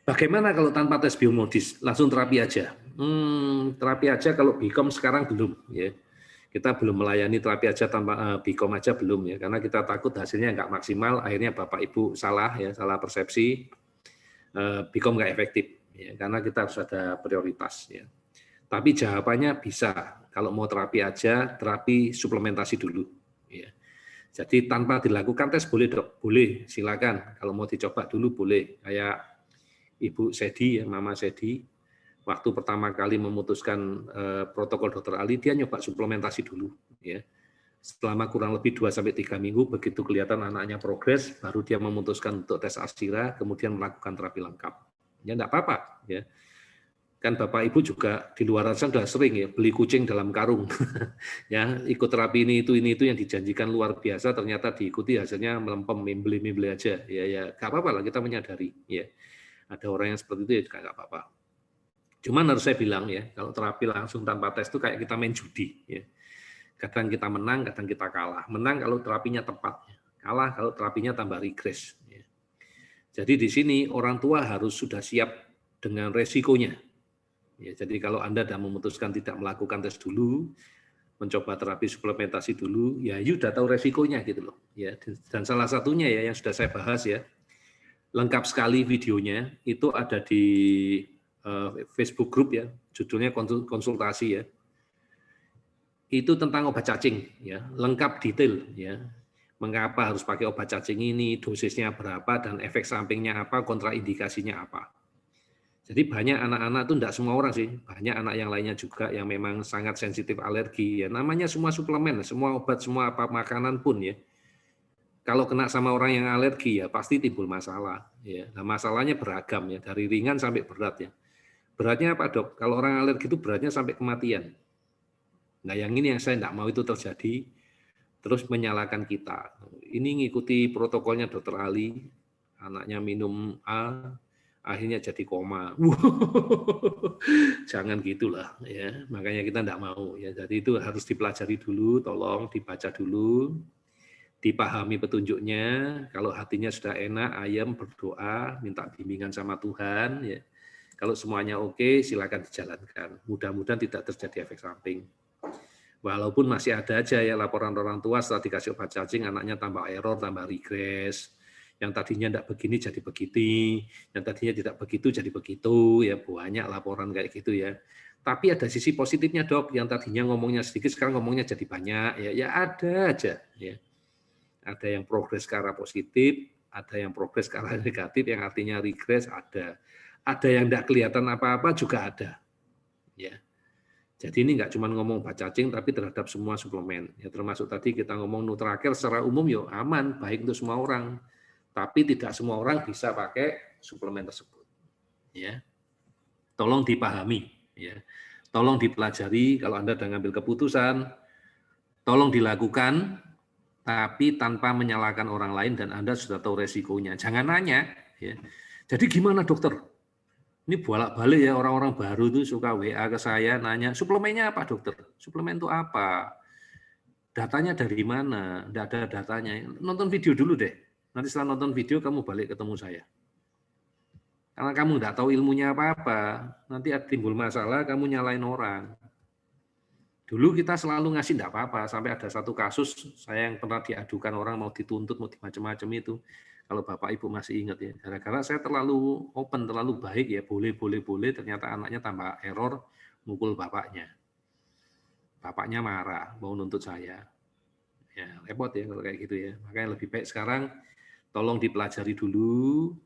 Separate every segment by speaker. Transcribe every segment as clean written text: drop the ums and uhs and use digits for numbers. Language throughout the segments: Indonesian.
Speaker 1: Bagaimana kalau tanpa tes biomedis, langsung terapi aja? Terapi aja kalau BIKOM sekarang belum, ya. Kita belum melayani terapi aja tanpa BIKOM aja belum ya, karena kita takut hasilnya nggak maksimal, akhirnya Bapak Ibu salah ya, salah persepsi, BIKOM nggak efektif, ya, karena kita harus ada prioritas ya. Tapi jawabannya bisa, kalau mau terapi aja, terapi suplementasi dulu, ya. Jadi tanpa dilakukan tes boleh dok, boleh silakan. Kalau mau dicoba dulu boleh. Kayak Ibu Sedi, ya, Mama Sedi, waktu pertama kali memutuskan protokol Dokter Ali, dia nyoba suplementasi dulu. Ya. Selama kurang lebih 2-3 minggu, begitu kelihatan anaknya progres, baru dia memutuskan untuk tes Arsira, kemudian melakukan terapi lengkap. Ya enggak apa-apa. Ya. Kan Bapak Ibu juga di luar sana sudah sering ya beli kucing dalam karung. Ya, ikut terapi ini itu yang dijanjikan luar biasa, ternyata diikuti hasilnya melempem, membeli aja. Ya, nggak apa-apa lah, kita menyadari. Ya, ada orang yang seperti itu ya juga nggak apa-apa. Cuman harus saya bilang ya, kalau terapi langsung tanpa tes itu kayak kita main judi. Ya. Kadang kita menang, kadang kita kalah. Menang kalau terapinya tepat, kalah kalau terapinya tambah regres. Ya. Jadi di sini orang tua harus sudah siap dengan resikonya. Ya, jadi kalau Anda sudah memutuskan tidak melakukan tes dulu, mencoba terapi suplementasi dulu, ya you sudah tahu resikonya gitu loh. Ya, dan salah satunya ya yang sudah saya bahas ya, lengkap sekali videonya, itu ada di Facebook group ya, judulnya konsultasi ya. Itu tentang obat cacing ya, lengkap detail ya. Mengapa harus pakai obat cacing ini, dosisnya berapa dan efek sampingnya apa, kontraindikasinya apa. Jadi banyak anak-anak itu tidak semua orang sih, banyak anak yang lainnya juga yang memang sangat sensitif alergi. Ya, namanya semua suplemen, semua obat, semua apa makanan pun ya. Kalau kena sama orang yang alergi ya pasti timbul masalah. Ya, nah masalahnya beragam ya, dari ringan sampai berat ya. Beratnya apa dok? Kalau orang alergi itu beratnya sampai kematian. Nah yang ini yang saya tidak mau itu terjadi, terus menyalahkan kita. Ini ngikuti protokolnya Dokter Ali, anaknya minum A, akhirnya jadi koma. Jangan gitulah ya. Makanya kita tidak mau ya. Jadi itu harus dipelajari dulu, tolong dibaca dulu, dipahami petunjuknya. Kalau hatinya sudah enak, ayam berdoa, minta bimbingan sama Tuhan ya. Kalau semuanya oke, silakan dijalankan. Mudah-mudahan tidak terjadi efek samping. Walaupun masih ada aja ya laporan orang tua setelah dikasih obat cacing, anaknya tambah error, tambah regres. Yang tadinya tidak begini jadi begitu, yang tadinya tidak begitu jadi begitu, ya banyak laporan kayak gitu ya. Tapi ada sisi positifnya dok, yang tadinya ngomongnya sedikit sekarang ngomongnya jadi banyak, ya ada aja. Ya. Ada yang progres ke arah positif, ada yang progres ke arah negatif, yang artinya regres ada. Ada yang tidak kelihatan apa-apa juga ada. Ya. Jadi ini nggak cuma ngomong obat cacing, tapi terhadap semua suplemen. Ya termasuk tadi kita ngomong Nutracare secara umum ya aman, baik untuk semua orang. Tapi tidak semua orang bisa pakai suplemen tersebut. Ya, tolong dipahami. Ya, tolong dipelajari. Kalau Anda sudah ngambil keputusan, tolong dilakukan, tapi tanpa menyalahkan orang lain dan Anda sudah tahu resikonya. Jangan nanya. Ya. Jadi gimana dokter? Ini bolak-balik ya orang-orang baru itu suka WA ke saya nanya, suplemennya apa dokter? Suplemen itu apa? Datanya dari mana? Tidak ada datanya. Nonton video dulu deh. Nanti setelah nonton video kamu balik ketemu saya. Karena kamu tidak tahu ilmunya apa-apa, nanti timbul masalah kamu nyalain orang. Dulu kita selalu ngasih tidak apa-apa, sampai ada satu kasus saya yang pernah diadukan orang mau dituntut, mau macam-macam itu. Kalau Bapak Ibu masih ingat ya, gara-gara saya terlalu open, terlalu baik ya, boleh, ternyata anaknya tambah error, mukul bapaknya. Bapaknya marah, mau nuntut saya. Ya, repot ya kalau kayak gitu ya. Makanya lebih baik sekarang, tolong dipelajari dulu,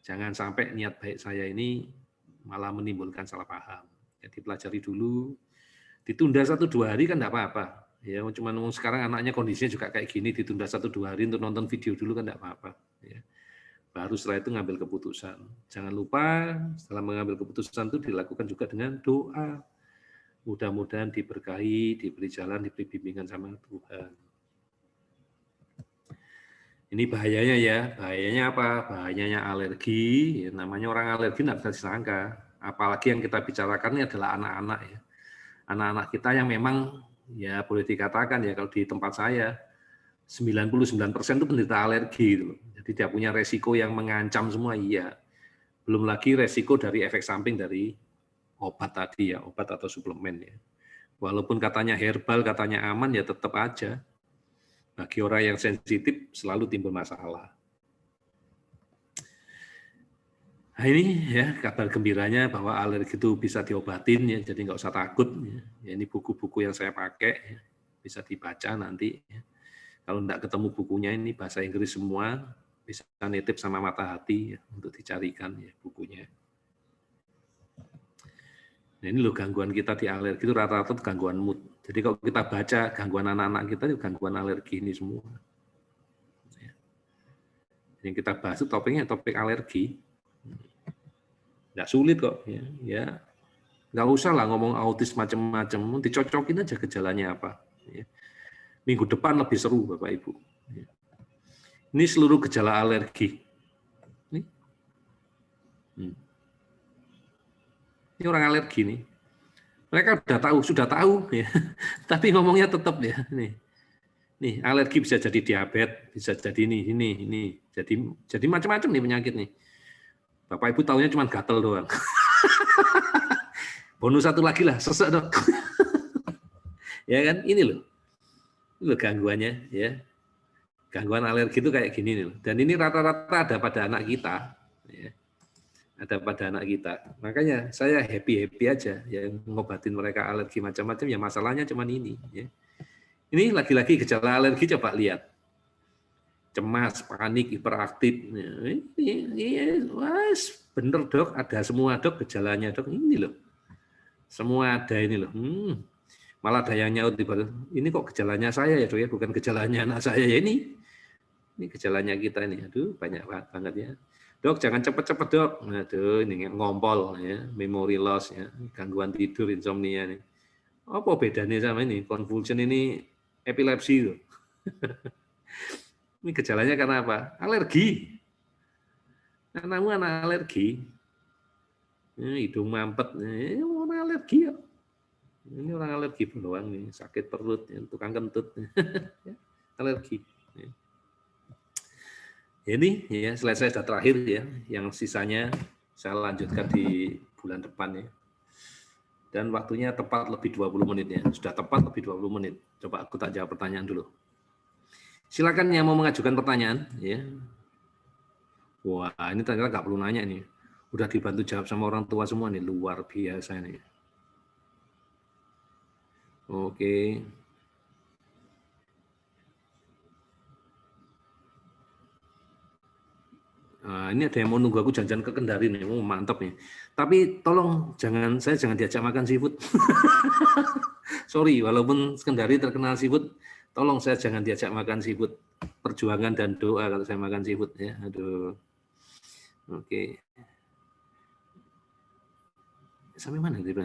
Speaker 1: jangan sampai niat baik saya ini malah menimbulkan salah paham. Jadi pelajari dulu, ditunda 1-2 hari kan enggak apa-apa. Ya, cuma sekarang anaknya kondisinya juga kayak gini, ditunda 1-2 hari untuk nonton video dulu kan enggak apa-apa. Ya. Baru setelah itu ngambil keputusan. Jangan lupa setelah mengambil keputusan itu dilakukan juga dengan doa. Mudah-mudahan diberkahi, diberi jalan, diberi bimbingan sama Tuhan. Ini bahayanya ya, bahayanya apa? Bahayanya alergi, ya, namanya orang alergi tidak bisa disangka. Apalagi yang kita bicarakan ini adalah anak-anak ya. Anak-anak kita yang memang ya boleh dikatakan ya kalau di tempat saya 99% itu penderita alergi gitu. Jadi dia punya resiko yang mengancam semua iya. Belum lagi resiko dari efek samping dari obat tadi ya, obat atau suplemen ya. Walaupun katanya herbal, katanya aman, ya tetap aja. Bagi orang yang sensitif selalu timbul masalah. Nah ini ya kabar gembiranya bahwa alergi itu bisa diobatin ya, jadi nggak usah takut. Ya, ini buku-buku yang saya pakai, ya, bisa dibaca nanti. Ya. Kalau nggak ketemu bukunya ini bahasa Inggris semua, bisa nitip sama Mata Hati ya, untuk dicarikan ya bukunya. Nah, ini loh gangguan kita di alergi itu rata-rata gangguan mood. Jadi kalau kita baca gangguan anak-anak kita itu gangguan alergi ini semua. Ya. Yang kita bahas itu topiknya topik alergi. Nggak sulit kok, ya nggak usah lah ngomong autis macam-macam, dicocokin aja gejalanya apa. Ya. Minggu depan lebih seru Bapak Ibu. Ya. Ini seluruh gejala alergi. Ini orang alergi nih. Mereka sudah tahu ya. Tapi ngomongnya tetap ya. Nih alergi bisa jadi diabetes, bisa jadi ini. Jadi macam-macam nih penyakit nih. Bapak Ibu taunya cuma gatel doang. Bonus satu lagi lah, sesek dok. Ya kan, ini loh gangguannya ya. Gangguan alergi itu kayak gini nih. Dan ini rata-rata ada pada anak kita. Ya. Ada pada anak kita. Makanya saya happy aja ya ngobatin mereka alergi macam-macam ya, masalahnya cuma ini. Ya. Ini lagi-lagi gejala alergi, coba lihat. Cemas, panik, hiperaktif. Ini bener dok, ada semua dok gejalanya dok. Ini loh, semua ada ini loh. Malah ada yang nyaut ini kok gejalanya saya ya dok ya, bukan gejalanya anak saya ya ini gejalanya kita ini. Aduh banyak banget ya. Dok jangan cepet-cepet dok. Aduh ini ngompol ya, memory loss ya, gangguan tidur, insomnia nih. Apa bedanya sama ini? Convulsion ini epilepsi tuh. Ini gejalanya karena apa? Alergi. Anakmu anak alergi. Hidung mampet. Ini orang alergi ya. Ini orang alergi doang nih, sakit perut, tukang kentut. Alergi. Ini ya selesai sudah terakhir ya. Yang sisanya saya lanjutkan di bulan depan ya. Dan waktunya tepat lebih 20 menit ya. Sudah tepat lebih 20 menit. Coba aku tak jawab pertanyaan dulu. Silakan yang mau mengajukan pertanyaan ya. Wah, ini ternyata nggak perlu nanya nih. Udah dibantu jawab sama orang tua semua nih, luar biasa nih. Oke. Nah, ini ada yang mau nunggu aku jalan-jalan ke Kendari nih, mantap nih. Tapi tolong saya jangan diajak makan seafood. Sorry, walaupun Kendari terkenal seafood, tolong saya jangan diajak makan seafood. Perjuangan dan doa kalau saya makan seafood ya. Aduh. Oke. Sampai mana nih?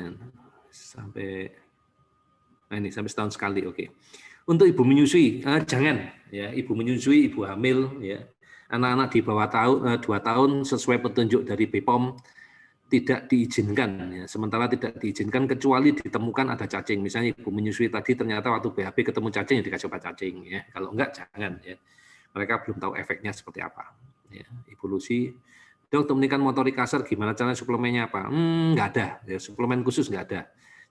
Speaker 1: Sampai ini sampai setahun sekali. Oke. Untuk ibu menyusui, jangan ya, ibu menyusui, ibu hamil ya. Anak-anak di bawah 2 tahun sesuai petunjuk dari BPOM tidak diizinkan ya. Sementara tidak diizinkan kecuali ditemukan ada cacing. Misalnya ibu menyusui tadi ternyata waktu BAB ketemu cacing ya dikasih obat cacing ya. Kalau enggak jangan ya. Mereka belum tahu efeknya seperti apa. Ya, Ibu Lucy, dok untuk meningkatkan motorik kasar gimana caranya, suplemennya apa? Enggak ada, ya, suplemen khusus enggak ada.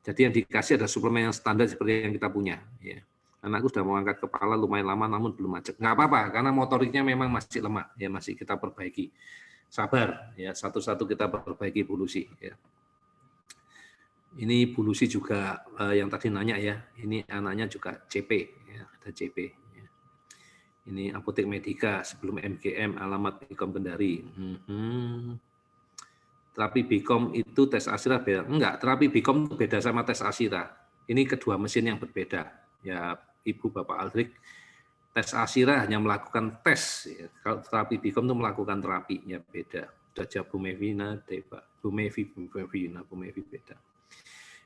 Speaker 1: Jadi yang dikasih ada suplemen yang standar seperti yang kita punya. Ya. Anakku sudah mau angkat kepala lumayan lama namun belum ajak. Enggak apa-apa karena motoriknya memang masih lemah, ya masih kita perbaiki. Sabar, ya satu-satu kita perbaiki Bu Lucy. Ya. Ini Bu Lucy juga yang tadi nanya ya, ini anaknya juga CP, ya, ada CP. Ini Apotek Medika sebelum MGM, alamat Bikom Kendari. Terapi Bikom itu tes Asira beda? Enggak, terapi Bikom itu beda sama tes Asira. Ini kedua mesin yang berbeda. Ya, Ibu Bapak Aldrik, tes Asira hanya melakukan tes. Ya. Kalau terapi Bikom itu melakukan terapi, ya beda. Sudah jawab Bu Mevina, Bu Mevi beda.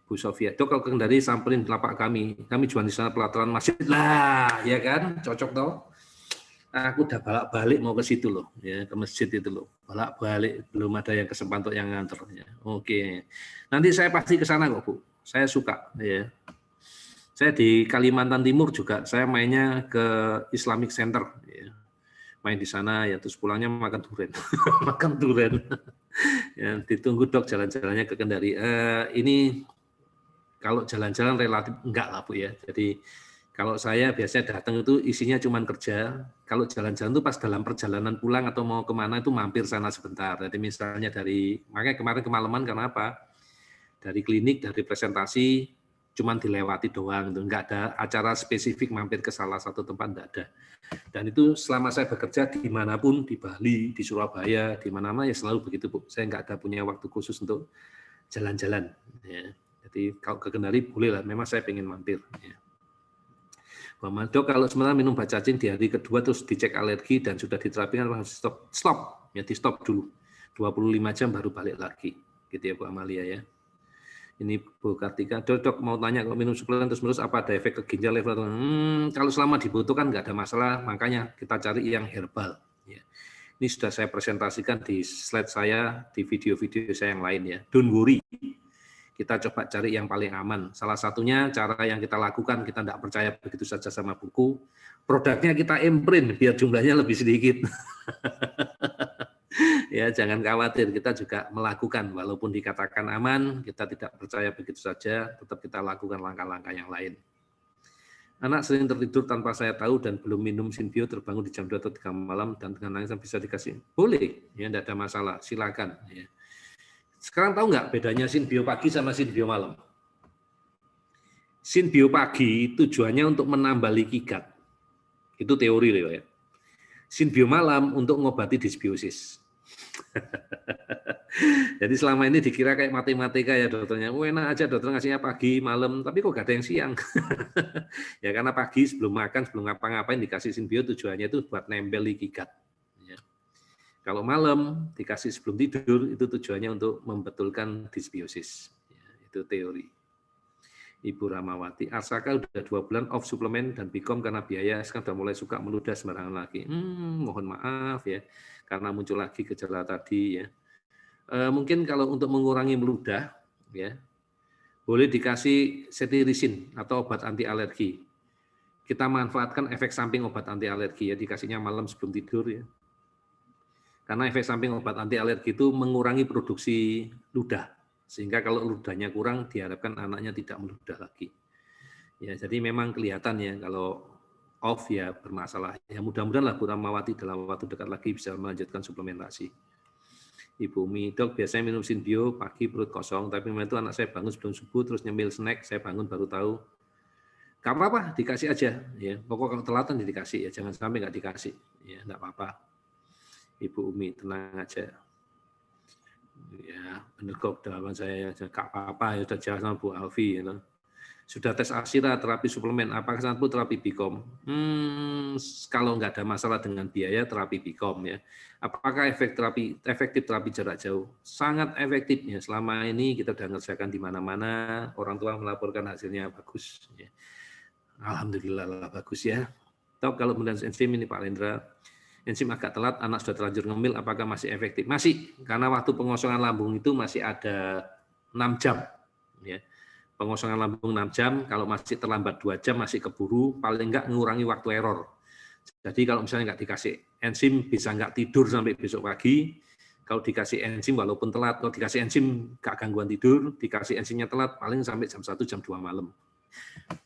Speaker 1: Bu Sofia, dok kalau Kendari samperin lapak kami jual di sana pelataran masjid lah, ya kan, cocok toh. Aku udah balik mau ke situ loh, ya ke masjid itu loh, balik belum ada yang kesempatan untuk yang nganter. Ya. Oke, nanti saya pasti ke sana kok Bu, saya suka. Ya. Saya di Kalimantan Timur juga, saya mainnya ke Islamic Center, ya. Main di sana ya terus pulangnya makan durian, makan durian. Ya, ditunggu dok jalan-jalannya ke Kendari. Ini kalau jalan-jalan relatif enggak lah Bu ya. Jadi kalau saya biasanya datang itu isinya cuma kerja. Kalau jalan-jalan itu pas dalam perjalanan pulang atau mau kemana itu mampir sana sebentar. Jadi misalnya makanya kemarin kemalaman karena apa? Dari klinik, dari presentasi, cuma dilewati doang. Enggak ada acara spesifik mampir ke salah satu tempat, enggak ada. Dan itu selama saya bekerja dimanapun, di Bali, di Surabaya, di mana-mana ya selalu begitu Bu. Saya enggak ada punya waktu khusus untuk jalan-jalan. Ya. Jadi kalau ke Kendari boleh lah, memang saya pengen mampir. Ya. Dok, kalau sementara minum bacacin di hari kedua terus dicek alergi dan sudah diterapikan harus stop, ya di stop dulu. 25 jam baru balik lagi. Gitu ya Bu Amalia ya. Ini Bu Kartika, dok mau tanya kalau minum suplemen terus apa ada efek ke ginjal level? Kalau selama dibutuhkan nggak ada masalah, makanya kita cari yang herbal. Ya. Ini sudah saya presentasikan di slide saya, di video-video saya yang lain ya. Don't worry, kita coba cari yang paling aman. Salah satunya cara yang kita lakukan, kita tidak percaya begitu saja sama buku, produknya kita imprint biar jumlahnya lebih sedikit. Ya, jangan khawatir, kita juga melakukan walaupun dikatakan aman, kita tidak percaya begitu saja, tetap kita lakukan langkah-langkah yang lain. Anak sering tertidur tanpa saya tahu dan belum minum Sinbio, terbangun di jam 2 atau 3 malam dan dengan nangis bisa dikasih. Boleh, ya tidak ada masalah, silakan. Ya. Sekarang tahu nggak bedanya Sinbio pagi sama Sinbio malam? Sinbio pagi tujuannya untuk menambah likigat. Itu teori loh ya. Sinbio malam untuk mengobati disbiosis. Jadi selama ini dikira kayak matematika ya dokternya. Enak aja dokter ngasihnya pagi, malam, tapi kok gak ada yang siang. Ya karena pagi sebelum makan, sebelum ngapa-ngapain dikasih Sinbio tujuannya itu buat nempel likigat. Ya. Kalau malam dikasih sebelum tidur itu tujuannya untuk membetulkan disbiosis. Ya, itu teori. Ibu Ramawati, Asaka udah 2 bulan off suplemen dan Bikom karena biaya, sekarang udah mulai suka meludah sembarangan lagi. Mohon maaf ya, karena muncul lagi gejala tadi ya. Mungkin kalau untuk mengurangi meludah, ya boleh dikasih cetirizin atau obat anti alergi. Kita manfaatkan efek samping obat anti alergi ya, dikasihnya malam sebelum tidur ya. Karena efek samping obat anti alergi itu mengurangi produksi ludah. Sehingga kalau ludahnya kurang, diharapkan anaknya tidak meludah lagi. Ya, jadi memang kelihatan ya kalau off ya bermasalah. Ya mudah-mudahan lah Bu Ramawati dalam waktu dekat lagi bisa melanjutkan suplementasi. Ibu Umi, dok biasanya minum Sinbio pagi perut kosong, tapi memang itu anak saya bangun sebelum subuh terus nyemil snack, saya bangun baru tahu. Gak apa-apa, dikasih aja. Ya, pokok kalau telatan dikasih ya, jangan sampai nggak dikasih. Ya, nggak apa-apa. Ibu Umi tenang aja. Ya, benar kok dalam saya gak apa-apa ya sudah jelas sama Bu Alfi ya. Sudah tes Arsira terapi suplemen, apakah sangat pun terapi Bikom? Kalau nggak ada masalah dengan biaya terapi Bikom ya. Apakah efektif terapi jarak jauh? Sangat efektif ya. Selama ini kita sudah ngerjakan di mana-mana, orang tua melaporkan hasilnya bagus. Ya. Alhamdulillah lah bagus ya. Tok kalau kemudian enzim ini Pak Lendra, enzim agak telat, anak sudah terlanjur ngemil, apakah masih efektif? Masih, karena waktu pengosongan lambung itu masih ada 6 jam. Ya. Pengosongan lambung 6 jam, kalau masih terlambat 2 jam, masih keburu, paling enggak mengurangi waktu error. Jadi kalau misalnya enggak dikasih enzim, bisa enggak tidur sampai besok pagi. Kalau dikasih enzim, walaupun telat, kalau dikasih enzim, enggak gangguan tidur, dikasih enzimnya telat, paling sampai jam 1, jam 2 malam.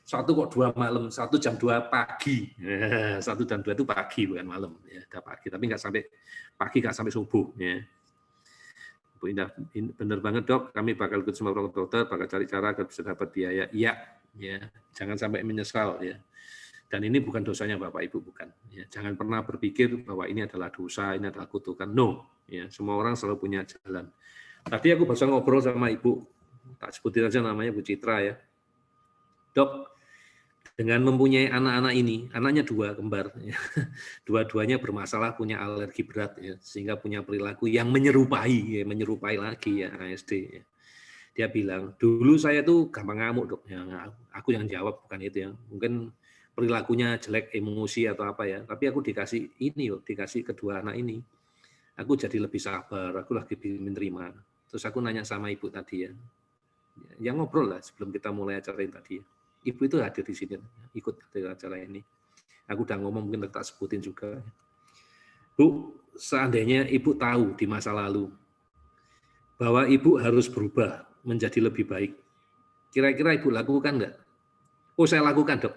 Speaker 1: 1 kok 2 malam, 1 jam 2 pagi. 1 dan 2 itu pagi, bukan malam. Ya, udah pagi, tapi enggak sampai pagi, enggak sampai subuh. Ya. Bu Indah, benar banget dok, kami bakal ikut semua dokter, bakal cari cara agar bisa dapat biaya. Iya, ya, jangan sampai menyesal ya. Dan ini bukan dosanya Bapak Ibu, bukan. Ya, jangan pernah berpikir bahwa ini adalah dosa, ini adalah kutukan. No, ya, semua orang selalu punya jalan. Tadi aku baru ngobrol sama Ibu, tak sebutin aja namanya Bu Citra ya. Dok, dengan mempunyai anak-anak ini, anaknya 2 kembar, ya. Dua-duanya bermasalah punya alergi berat, ya, sehingga punya perilaku yang menyerupai lagi ya ASD. Ya. Dia bilang, dulu saya tuh gampang ngamuk dok, ya, aku yang jawab bukan itu ya, mungkin perilakunya jelek, emosi atau apa ya, tapi aku dikasih ini, dikasih kedua anak ini, aku jadi lebih sabar, aku lagi menerima. Terus aku nanya sama ibu tadi ya, yang ngobrol lah sebelum kita mulai acara ini tadi ya. Ibu itu hadir di sini, ikut di acara ini. Aku udah ngomong, mungkin tak sebutin juga. Bu, seandainya Ibu tahu di masa lalu, bahwa ibu harus berubah menjadi lebih baik. Kira-kira ibu lakukan nggak? Oh, saya lakukan, dok.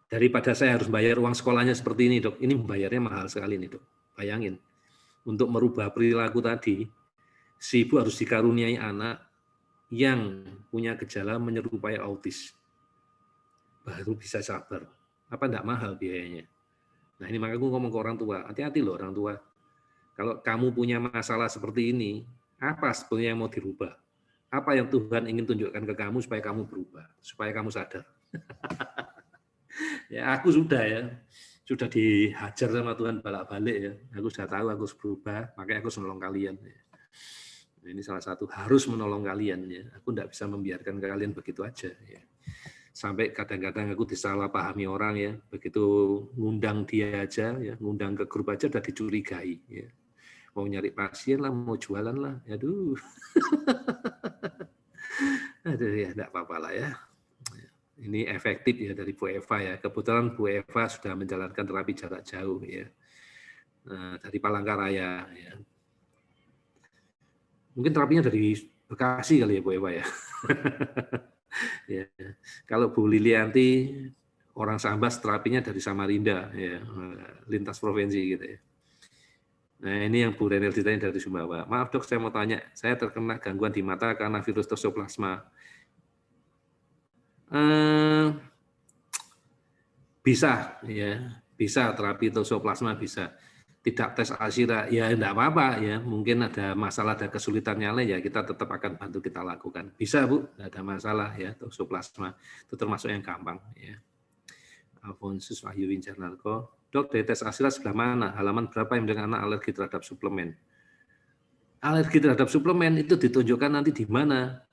Speaker 1: Daripada saya harus bayar uang sekolahnya seperti ini, dok. Ini bayarnya mahal sekali nih, dok. Bayangin, untuk merubah perilaku tadi, si ibu harus dikaruniai anak yang punya gejala menyerupai autis. Baru bisa sabar. Apa enggak mahal biayanya? Nah, ini makanya aku ngomong ke orang tua, hati-hati loh orang tua. Kalau kamu punya masalah seperti ini, apa sebenarnya yang mau dirubah? Apa yang Tuhan ingin tunjukkan ke kamu supaya kamu berubah, supaya kamu sadar. Ya, aku sudah dihajar sama Tuhan balak-balik ya. Aku sudah tahu aku harus berubah, makanya aku harus menolong kalian. Ini salah satu harus menolong kalian ya. Aku tidak bisa membiarkan kalian begitu aja ya. Sampai kadang-kadang aku disalahpahami orang ya, begitu ngundang dia aja ya, ngundang ke grup aja udah dicurigai ya. Mau nyari pasien lah, mau jualan lah, aduh. Aduh ya, enggak apa-apa lah ya. Ini efektif ya dari Bu Eva ya. Kebetulan Bu Eva sudah menjalankan terapi jarak jauh ya. Nah, dari Palangkaraya ya. Mungkin terapinya dari Bekasi kali ya Bu Eva ya. Ya. Kalau Bu Lilianti orang Sambas terapinya dari Samarinda ya, lintas provinsi gitu ya. Nah, ini yang Bu Renel ditanya dari Sumbawa. Maaf dok, saya mau tanya, saya terkena gangguan di mata karena virus toxoplasma. Bisa ya, bisa terapi toxoplasma bisa. Tidak tes Alzheimer ya enggak apa-apa ya, mungkin ada masalah, ada kesulitannya lain ya, kita tetap akan bantu kita lakukan. Bisa Bu, enggak ada masalah ya, toxoplasma itu termasuk yang gampang ya. Alfonsus Wahyu Wincarnarko, dok dari tes Alzheimer sebelah mana? Halaman berapa yang dengan anak alergi terhadap suplemen? Alergi terhadap suplemen itu ditunjukkan nanti di mana?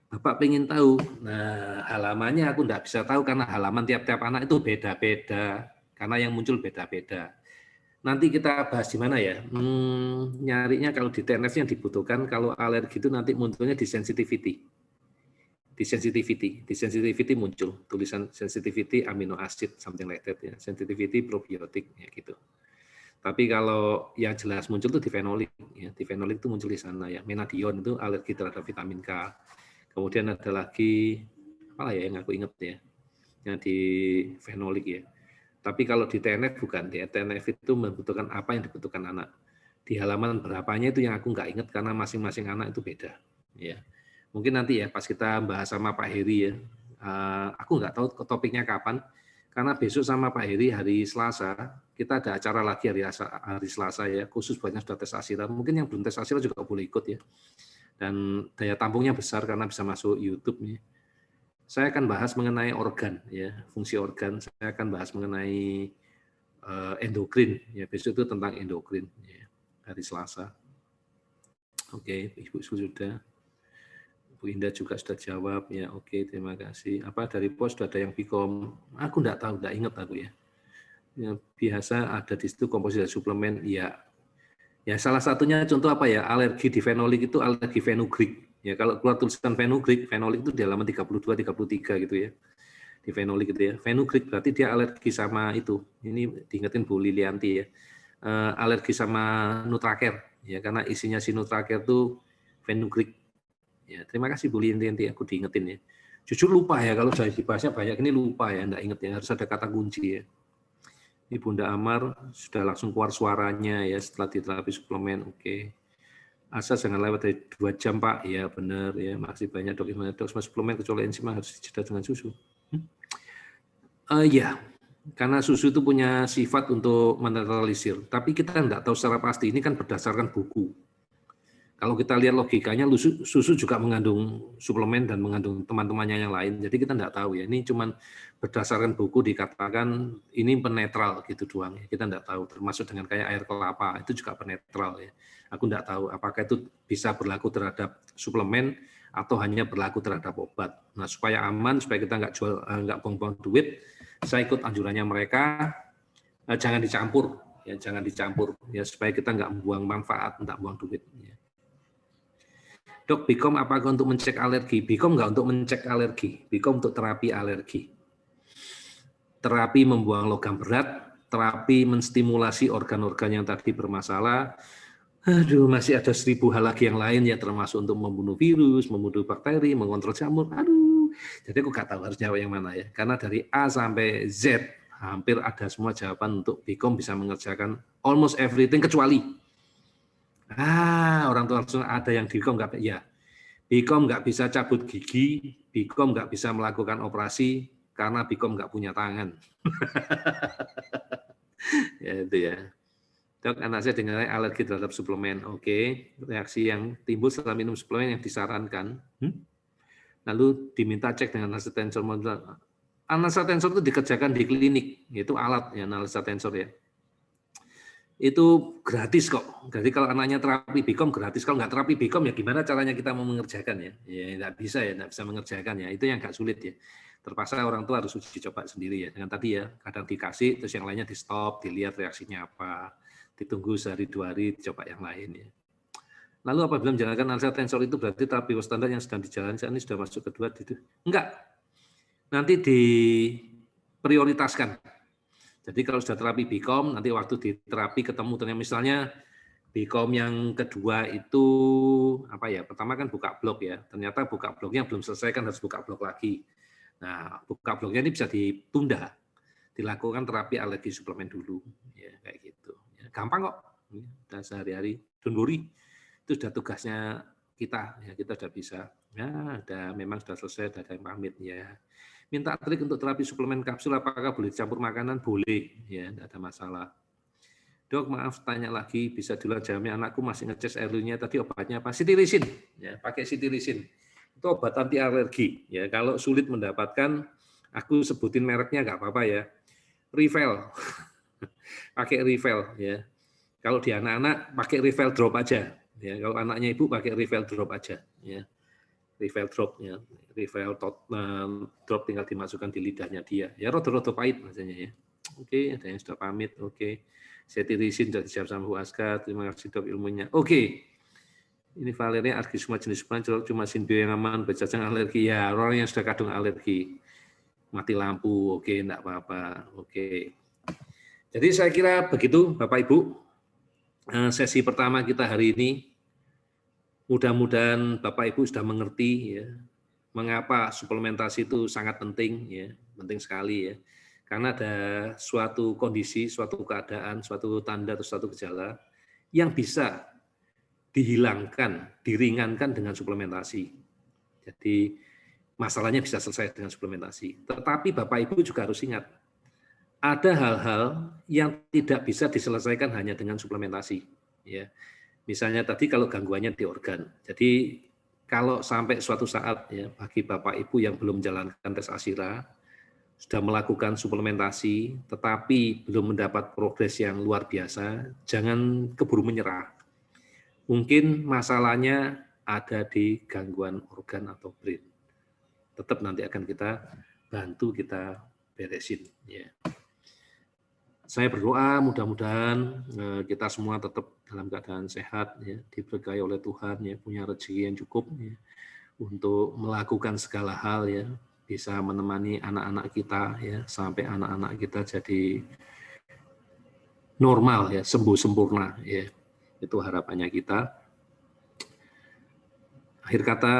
Speaker 1: Bapak pengen tahu. Nah, halamannya aku enggak bisa tahu karena halaman tiap-tiap anak itu beda-beda. Karena yang muncul beda-beda. Nanti kita bahas di mana ya? Nyarinya kalau di TNF yang dibutuhkan, kalau alergi itu nanti munculnya di sensitivity. Di sensitivity muncul tulisan sensitivity amino acid something like that ya. Sensitivity probiotik ya gitu. Tapi kalau yang jelas muncul itu di fenolik ya. Di fenolik itu muncul di sana ya. Menadion itu alergi terhadap vitamin K. Kemudian ada lagi apa ya yang aku ingat ya. Yang di fenolik ya. Tapi kalau di TNF bukan, di TNF itu membutuhkan apa yang dibutuhkan anak. Di halaman berapanya itu yang aku nggak ingat karena masing-masing anak itu beda. Ya, mungkin nanti ya pas kita bahas sama Pak Heri ya, aku nggak tahu topiknya kapan, karena besok sama Pak Heri hari Selasa kita ada acara lagi hari Selasa ya, khusus buat yang sudah tes Asira. Mungkin yang belum tes Asira juga boleh ikut ya. Dan daya tampungnya besar karena bisa masuk YouTube nih. Saya akan bahas mengenai organ, ya, fungsi organ. Saya akan bahas mengenai endokrin, ya, besok itu tentang endokrin, ya, hari Selasa. Oke, Ibu sudah, Bu Indah juga sudah jawab, ya, oke, terima kasih. Apa dari pos sudah ada yang Bicom? Aku enggak tahu, enggak ingat aku ya. Ya, biasa ada di situ komposisi suplemen, ya. Ya, salah satunya contoh apa ya? Alergi di fenolik itu alergi fenugreek. Ya, kalau keluar tulisan fenolik itu di halaman 32, 33 gitu ya. Di fenolik gitu ya. Fenugreek berarti dia alergi sama itu. Ini diingetin Bu Lilianti ya. Alergi sama Nutracare ya, karena isinya si Nutracare itu fenugreek. Ya, terima kasih Bu Lilianti, aku diingetin ya. Jujur lupa ya kalau saya dibahasnya banyak ini lupa ya, enggak inget ya, harus ada kata kunci ya. Ini Bunda Amar sudah langsung keluar suaranya ya setelah diterapi suplemen, oke. Asa jangan lewat dari 2 jam Pak, ya benar ya, makasih banyak dok. Dok, suplemen kecuali enzim harus dijeda dengan susu. Ya, karena susu itu punya sifat untuk menetralisir, tapi kita enggak tahu secara pasti, ini kan berdasarkan buku. Kalau kita lihat logikanya, susu juga mengandung suplemen dan mengandung teman-temannya yang lain, jadi kita enggak tahu ya, ini cuman berdasarkan buku dikatakan ini penetral gitu doang, kita enggak tahu, termasuk dengan kayak air kelapa, itu juga penetral ya. Aku enggak tahu apakah itu bisa berlaku terhadap suplemen atau hanya berlaku terhadap obat. Nah, supaya aman, supaya kita enggak buang-buang duit, saya ikut anjurannya mereka, jangan dicampur, ya jangan dicampur, ya supaya kita enggak membuang manfaat, enggak buang duit. Ya. Dok, Bicom apakah untuk mencek alergi? Bicom enggak untuk mencek alergi, Bicom untuk terapi alergi. Terapi membuang logam berat, terapi menstimulasi organ-organ yang tadi bermasalah, Aduh, masih ada 1000 hal lagi yang lain ya, termasuk untuk membunuh virus, membunuh bakteri, mengontrol jamur. Aduh, jadi aku nggak tahu harus jawab yang mana ya. Karena dari A sampai Z, hampir ada semua jawaban untuk Bcom bisa mengerjakan almost everything kecuali orang tua langsung ada yang di Bcom nggak ya. Bcom nggak bisa cabut gigi, Bcom nggak bisa melakukan operasi karena Bcom nggak punya tangan. Ya itu ya. Dok, anak saya dengan alergi terhadap suplemen. Oke, reaksi yang timbul setelah minum suplemen yang disarankan. Lalu diminta cek dengan analisa tensor. Analisa tensor itu dikerjakan di klinik, itu alat ya, analisa tensor ya. Itu gratis kok. Jadi kalau anaknya terapi Bcom gratis, kalau nggak terapi Bcom ya gimana caranya kita mau mengerjakan ya? Ya nggak bisa ya, nggak bisa mengerjakan ya. Itu yang nggak sulit ya. Terpaksa orang tua harus uji coba sendiri ya. Dengan tadi ya, kadang dikasih, terus yang lainnya di stop, dilihat reaksinya apa, ditunggu sehari 2 hari, dicoba yang lain ya. Lalu apabila menjalankan analisa tensor itu berarti terapi standar yang sedang dijalankan ini sudah masuk kedua itu? Enggak. Nanti diprioritaskan. Jadi kalau sudah terapi Bcom, nanti waktu di terapi ketemu dengan misalnya Bcom yang kedua itu apa ya? Pertama kan buka blog ya. Ternyata buka blognya belum selesai kan harus buka blog lagi. Nah, buka blognya ini bisa ditunda. Dilakukan terapi alergi suplemen dulu ya kayak gitu. Ya, gampang kok. Dan sehari-hari don't worry. Itu sudah tugasnya kita ya, kita sudah bisa. Ya, memang sudah selesai, sudah ada yang pamit ya. Minta trik untuk terapi suplemen kapsul apakah boleh dicampur makanan? Boleh ya, tidak ada masalah. Dok, maaf tanya lagi, bisa duluan jamnya anakku masih ngecas airnya tadi obatnya apa? Cetirizin, ya pakai cetirizin. Itu obat anti alergi. Ya, kalau sulit mendapatkan, aku sebutin mereknya nggak apa-apa ya. Revel, pakai Revel ya. Kalau di anak-anak pakai Revel drop aja. Ya, kalau anaknya ibu pakai Revel drop aja. Ya, Revel drop ya, Revel drop tinggal dimasukkan di lidahnya dia. Ya, rodo-rodo pahit maksudnya ya. Oke, ada yang sudah pamit. Oke. Cetirizin sudah dijawab sama Bu Aska. Terima kasih dok ilmunya. Oke. Ini Valeria alergi semua jenis suplemen, cuma Sinbio yang aman, berdasarkan alergi. Ya, orang yang sudah kadung alergi. Mati lampu, oke, enggak apa-apa. Oke. Jadi saya kira begitu Bapak Ibu. Sesi pertama kita hari ini. Mudah-mudahan Bapak Ibu sudah mengerti ya, mengapa suplementasi itu sangat penting ya, penting sekali ya. Karena ada suatu kondisi, suatu keadaan, suatu tanda atau suatu gejala yang bisa dihilangkan, diringankan dengan suplementasi. Jadi masalahnya bisa selesai dengan suplementasi. Tetapi Bapak Ibu juga harus ingat, ada hal-hal yang tidak bisa diselesaikan hanya dengan suplementasi. Ya, misalnya tadi kalau gangguannya di organ. Jadi kalau sampai suatu saat ya bagi Bapak Ibu yang belum menjalankan tes ASIRA, sudah melakukan suplementasi, tetapi belum mendapat progres yang luar biasa, jangan keburu menyerah. Mungkin masalahnya ada di gangguan organ atau brain. Tetap nanti akan kita bantu, kita beresin. Ya. Saya berdoa mudah-mudahan kita semua tetap dalam keadaan sehat, ya, diberkahi oleh Tuhan, ya, punya rezeki yang cukup ya, untuk melakukan segala hal ya, bisa menemani anak-anak kita ya sampai anak-anak kita jadi normal ya, sembuh sempurna ya. Itu harapannya kita. Akhir kata,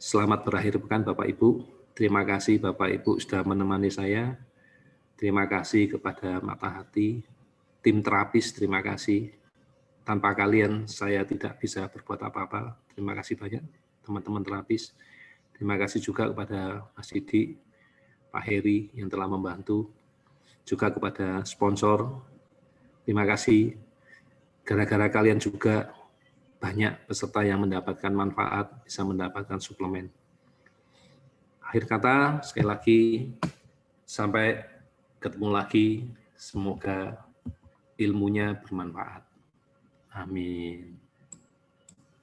Speaker 1: selamat berakhir pekan Bapak Ibu. Terima kasih Bapak Ibu sudah menemani saya. Terima kasih kepada Mata Hati, tim terapis, terima kasih. Tanpa kalian saya tidak bisa berbuat apa-apa. Terima kasih banyak teman-teman terapis. Terima kasih juga kepada Mas Didi, Pak Heri yang telah membantu. Juga kepada sponsor. Terima kasih. Gara-gara kalian juga banyak peserta yang mendapatkan manfaat, bisa mendapatkan suplemen. Akhir kata, sekali lagi, sampai ketemu lagi. Semoga ilmunya bermanfaat. Amin.